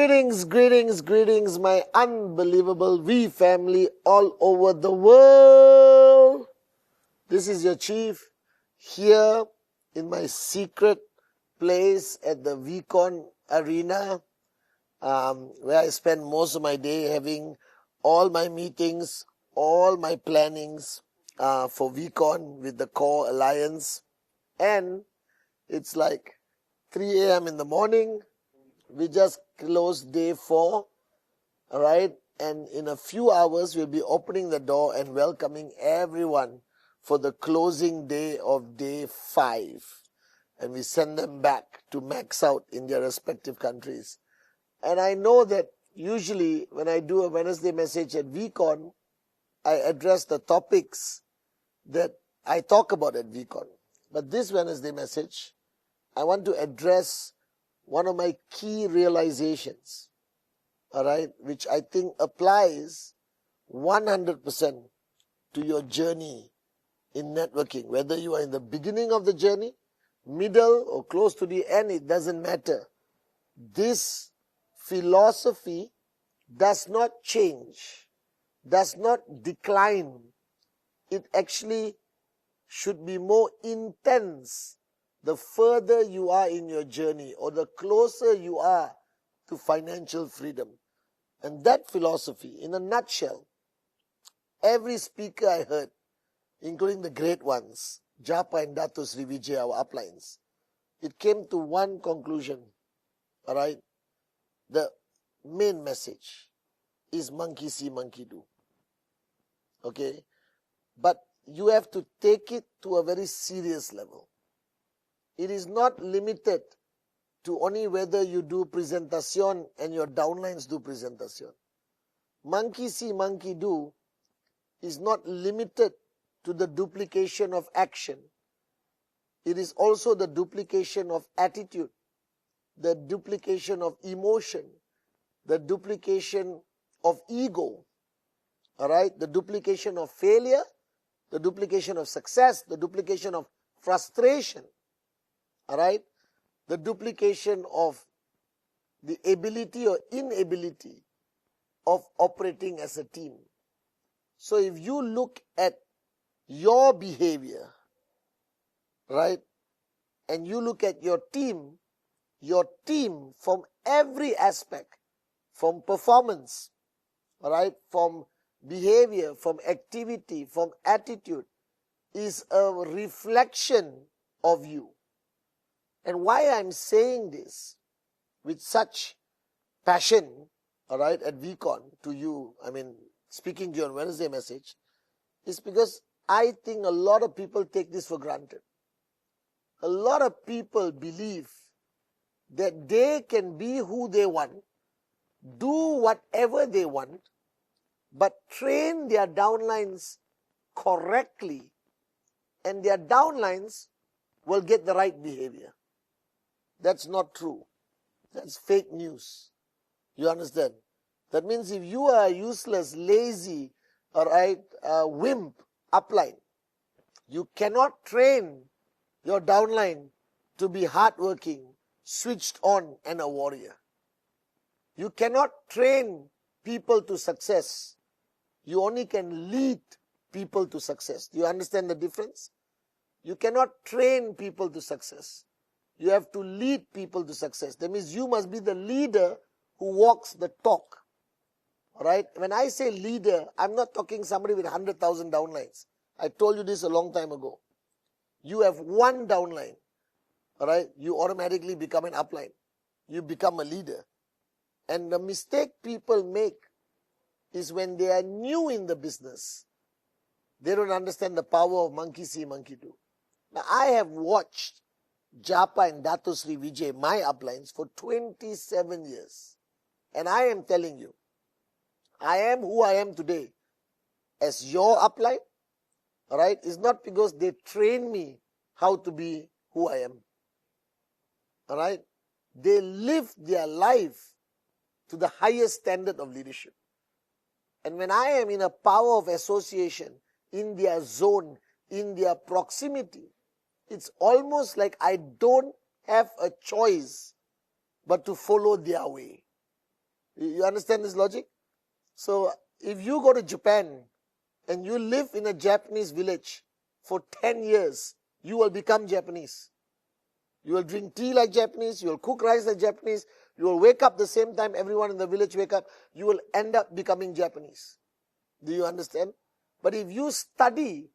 Greetings, greetings, greetings, my unbelievable V family all over the world. This is your chief here in my secret place at the VCon Arena, where I spend most of my day having all my meetings, all my plannings for VCon with the Core Alliance. And it's like 3 a.m. in the morning. We just closed day 4, all right? And in a few hours, we'll be opening the door and welcoming everyone for the closing day of day 5. And we send them back to max out in their respective countries. And I know that usually when I do a Wednesday message at VCon, I address the topics that I talk about at VCon. But this Wednesday message, I want to address one of my key realizations, all right, which I think applies 100% to your journey in networking. Whether you are in the beginning of the journey, middle, or close to the end, it doesn't matter. This philosophy does not change, does not decline. It actually should be more intense the further you are in your journey, or the closer you are to financial freedom. And that philosophy, in a nutshell, every speaker I heard, including the great ones, Japa and Dato Sri Vijay, our uplines, it came to one conclusion, all right? The main message is monkey see, monkey do. Okay? But you have to take it to a very serious level. It is not limited to only whether you do presentation and your downlines do presentation. Monkey see, monkey do is not limited to the duplication of action. It is also the duplication of attitude, the duplication of emotion, the duplication of ego, all right? The duplication of failure, the duplication of success, the duplication of frustration. All right, the duplication of the ability or inability of operating as a team. So if you look at your behavior, right, and you look at your team from every aspect, from performance, all right, from behavior, from activity, from attitude, is a reflection of you. And why I'm saying this with such passion, all right, at VCon to you, speaking to you on Wednesday message, is because I think a lot of people take this for granted. A lot of people believe that they can be who they want, do whatever they want, but train their downlines correctly, and their downlines will get the right behavior. That's not true. That's fake news. You understand? That means if you are useless, lazy, all right, wimp upline, you cannot train your downline to be hardworking, switched on, and a warrior. You cannot train people to success. You only can lead people to success. Do you understand the difference? You cannot train people to success. You have to lead people to success. That means you must be the leader who walks the talk. All right? When I say leader, I'm not talking somebody with 100,000 downlines. I told you this a long time ago. You have one downline. All right? You automatically become an upline. You become a leader. And the mistake people make is when they are new in the business, they don't understand the power of monkey see, monkey do. Now, I have watched Japa and Dato Sri Vijay, my uplines, for 27 years. And I am telling you, I am who I am today as your upline, all right? It's not because they train me how to be who I am, all right? They live their life to the highest standard of leadership. And when I am in a power of association, in their zone, in their proximity, it's almost like I don't have a choice but to follow their way. You understand this logic? So if you go to Japan and you live in a Japanese village for 10 years, you will become Japanese. You will drink tea like Japanese, you will cook rice like Japanese, you will wake up the same time everyone in the village wake up, you will end up becoming Japanese. Do you understand? But if you study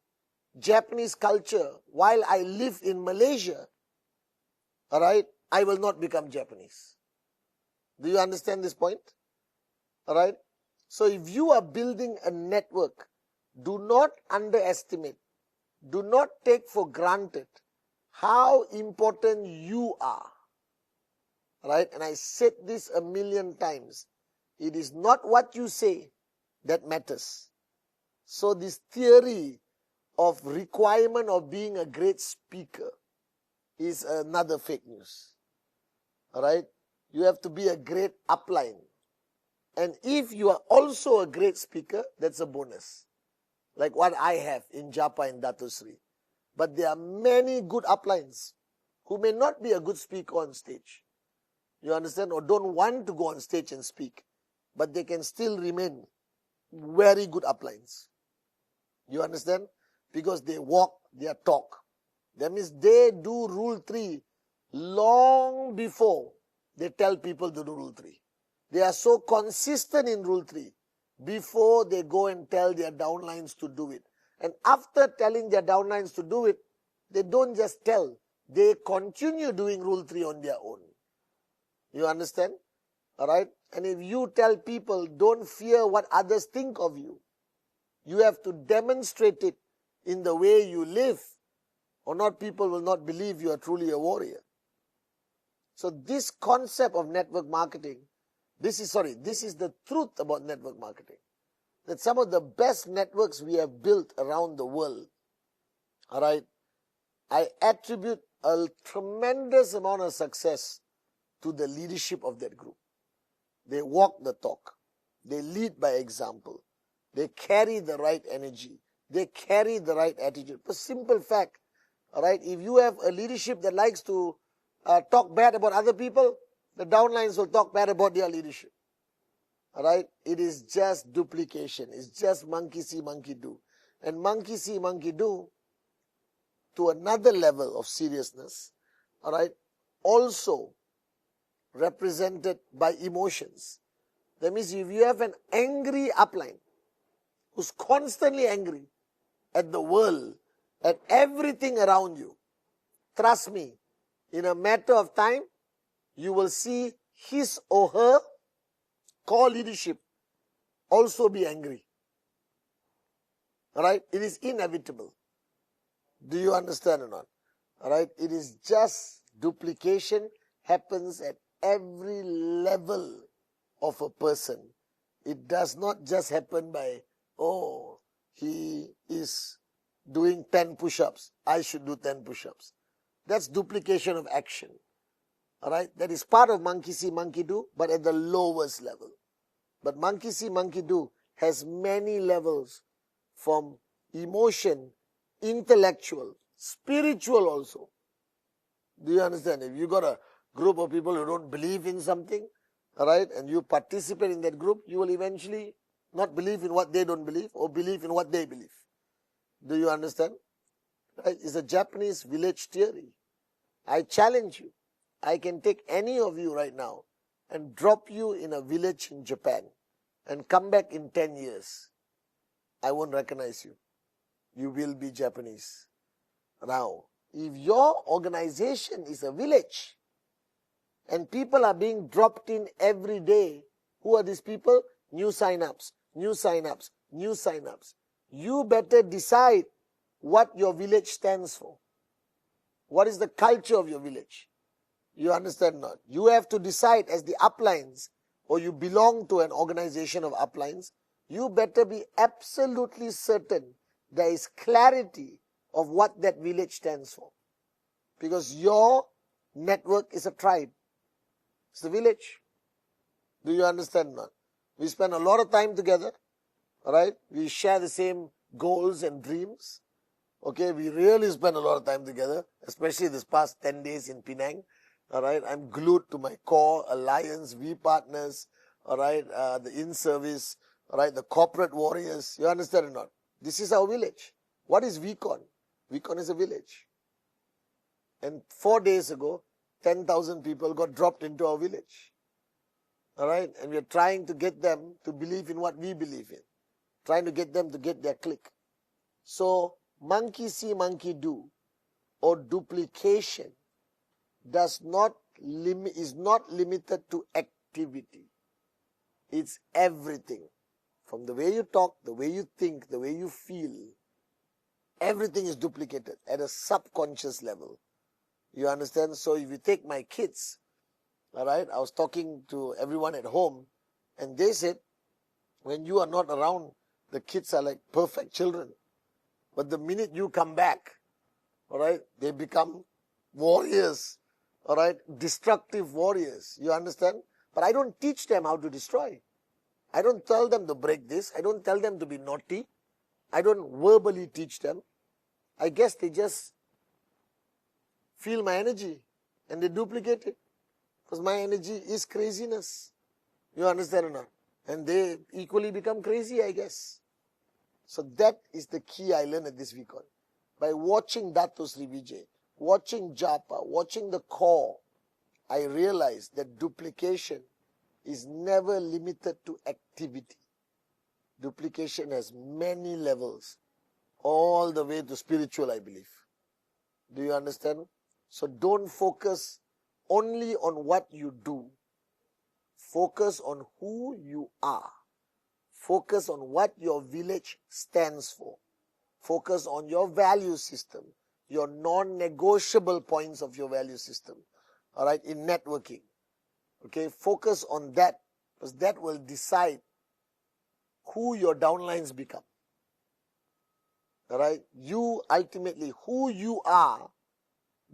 Japanese culture while I live in Malaysia, alright, I will not become Japanese. Do you understand this point? Alright? So if you are building a network, do not underestimate, do not take for granted how important you are. Right? And I said this a million times. It is not what you say that matters. So this theory of requirement of being a great speaker is another fake news. Alright? You have to be a great upline. And if you are also a great speaker, that's a bonus. Like what I have in Japa and Dato Sri. But there are many good uplines who may not be a good speaker on stage. You understand? Or don't want to go on stage and speak. But they can still remain very good uplines. You understand? Because they walk their talk. That means they do Rule 3 long before they tell people to do Rule 3. They are so consistent in Rule 3 before they go and tell their downlines to do it. And after telling their downlines to do it, they don't just tell. They continue doing Rule 3 on their own. You understand? Alright? And if you tell people, don't fear what others think of you, you have to demonstrate it in the way you live, or not, people will not believe you are truly a warrior. So this concept of network marketing, this is the truth about network marketing. That some of the best networks we have built around the world, alright, I attribute a tremendous amount of success to the leadership of that group. They walk the talk. They lead by example. They carry the right energy. They carry the right attitude. A simple fact, alright, if you have a leadership that likes to talk bad about other people, the downlines will talk bad about their leadership. Alright, it is just duplication. It's just monkey see, monkey do. And monkey see, monkey do, to another level of seriousness, alright, also represented by emotions. That means if you have an angry upline who's constantly angry at the world, at everything around you, trust me, in a matter of time, you will see his or her core leadership also be angry. Alright? It is inevitable. Do you understand or not? Alright? It is just duplication happens at every level of a person. It does not just happen by, oh, he is doing 10 push-ups, I should do 10 push-ups. That's duplication of action. Alright? That is part of monkey see, monkey do, but at the lowest level. But monkey see, monkey do has many levels, from emotion, intellectual, spiritual also. Do you understand? If you got a group of people who don't believe in something, alright, and you participate in that group, you will eventually not believe in what they don't believe, or believe in what they believe. Do you understand? Right? It's a Japanese village theory. I challenge you. I can take any of you right now and drop you in a village in Japan and come back in 10 years. I won't recognize you. You will be Japanese. Now, if your organization is a village and people are being dropped in every day, who are these people? New sign-ups, new sign-ups, new sign-ups. You better decide what your village stands for. What is the culture of your village? You understand not? You have to decide as the uplines, or you belong to an organization of uplines, you better be absolutely certain there is clarity of what that village stands for. Because your network is a tribe. It's the village. Do you understand not? We spend a lot of time together. Alright? We share the same goals and dreams. Okay, we really spend a lot of time together, especially this past 10 days in Penang. Alright, I'm glued to my core alliance, V partners. all right, the in-service, all right, the corporate warriors. You understand or not? This is our village. What is VCon? VCon is a village. And 4 days ago, 10,000 people got dropped into our village. All right, and we are trying to get them to believe in what we believe in. Trying to get them to get their click. So, monkey see, monkey do, or duplication is not limited to activity. It's everything. From the way you talk, the way you think, the way you feel, everything is duplicated at a subconscious level. You understand? So if you take my kids, all right, I was talking to everyone at home, and they said, when you are not around, the kids are like perfect children. But the minute you come back, all right, they become warriors, all right, destructive warriors. You understand? But I don't teach them how to destroy. I don't tell them to break this. I don't tell them to be naughty. I don't verbally teach them. I guess they just feel my energy and they duplicate it. Because my energy is craziness. You understand or not? And they equally become crazy, I guess. So that is the key I learned at this weekend. By watching Dato Sri Vijay, watching Japa, watching the core, I realized that duplication is never limited to activity. Duplication has many levels, all the way to spiritual, I believe. Do you understand? So don't focus only on what you do. Focus on who you are. Focus on what your village stands for. Focus on your value system, your non-negotiable points of your value system. All right, in networking. Okay, focus on that, because that will decide who your downlines become. All right, you ultimately, who you are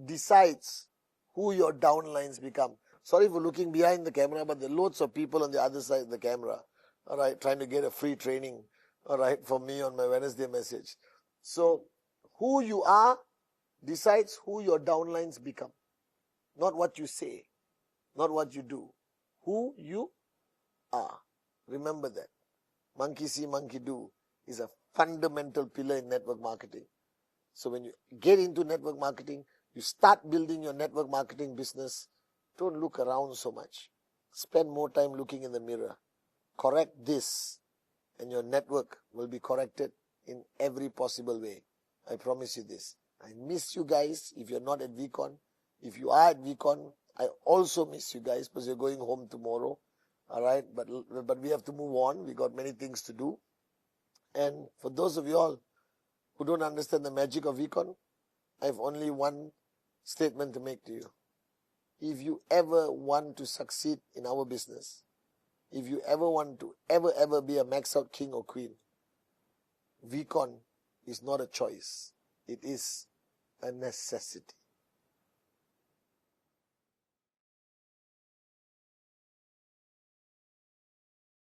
decides who your downlines become. Sorry for looking behind the camera, but there are loads of people on the other side of the camera, all right, trying to get a free training, all right, for me on my Wednesday message. So, who you are decides who your downlines become. Not what you say, not what you do. Who you are. Remember that. Monkey see, monkey do is a fundamental pillar in network marketing. So when you get into network marketing, you start building your network marketing business, don't look around so much. Spend more time looking in the mirror. Correct this, and your network will be corrected in every possible way. I promise you this. I miss you guys if you're not at VCon. If you are at VCon, I also miss you guys because you're going home tomorrow. All right, but we have to move on. We got many things to do. And for those of you all who don't understand the magic of VCon, I have only one statement to make to you. If you ever want to succeed in our business, if you ever want to ever be a max out king or queen, VCon is not a choice. It is a necessity.